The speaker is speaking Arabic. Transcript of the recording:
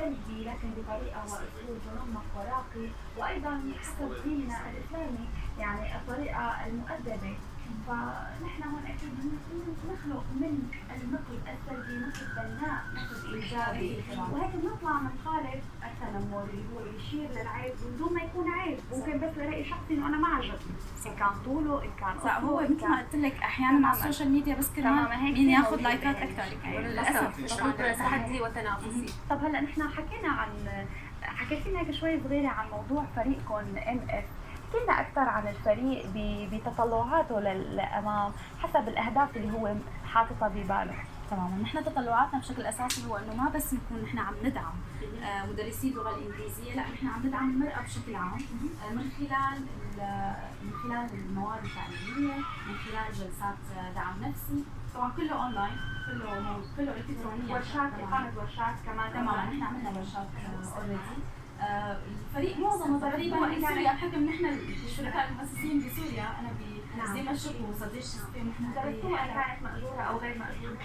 سلبي لكن بطريقة وأسلوب منمق وراقي، وأيضا حسب ديننا الإسلامي يعني الطريقة المؤدبة. فنحن هون أكيد نخلق من النقد السلبي نقد بناء، نقد إيجابي، وهيك بنطلع من قالب التنمر اللي هو يشير للعيب بدون ما يكون عيب، ممكن بس لرأي شخصي إنه أنا ما عجبني، إن كان طوله، إن كان لا هو مثل ما قلت لك احيانا على السوشيال ميديا بس كمان مين ياخذ لايكات اكثر للاسف تحدي وتنافسي. طب هلا نحن حكيت لنا هيك شوي صغيره عن موضوع فريقكم MF، كنا أكثر عن الفريق بتطلعاته للأمام حسب الأهداف اللي هو حاططها بباله. تماما. نحن تطلعاتنا بشكل اساسي هو انه ما بس نكون نحن عم ندعم مدرسي اللغه الانجليزيه، لا نحن عم ندعم المراه بشكل عام من خلال المواد التعليميه، من خلال جلسات دعم نفسي، طبعا كله اونلاين، كله الكترونيا، ورشات، اقامه ورشات كمان. تماما. نحن عملنا ورشات اوريدي. الفريق معظمه تقريبا بسوريا، بحكم نحن الشركاء المؤسسين بسوريا، انا بدمشق وصديقتي نحن درستوها كانت مأجورة أو غير مأجورة.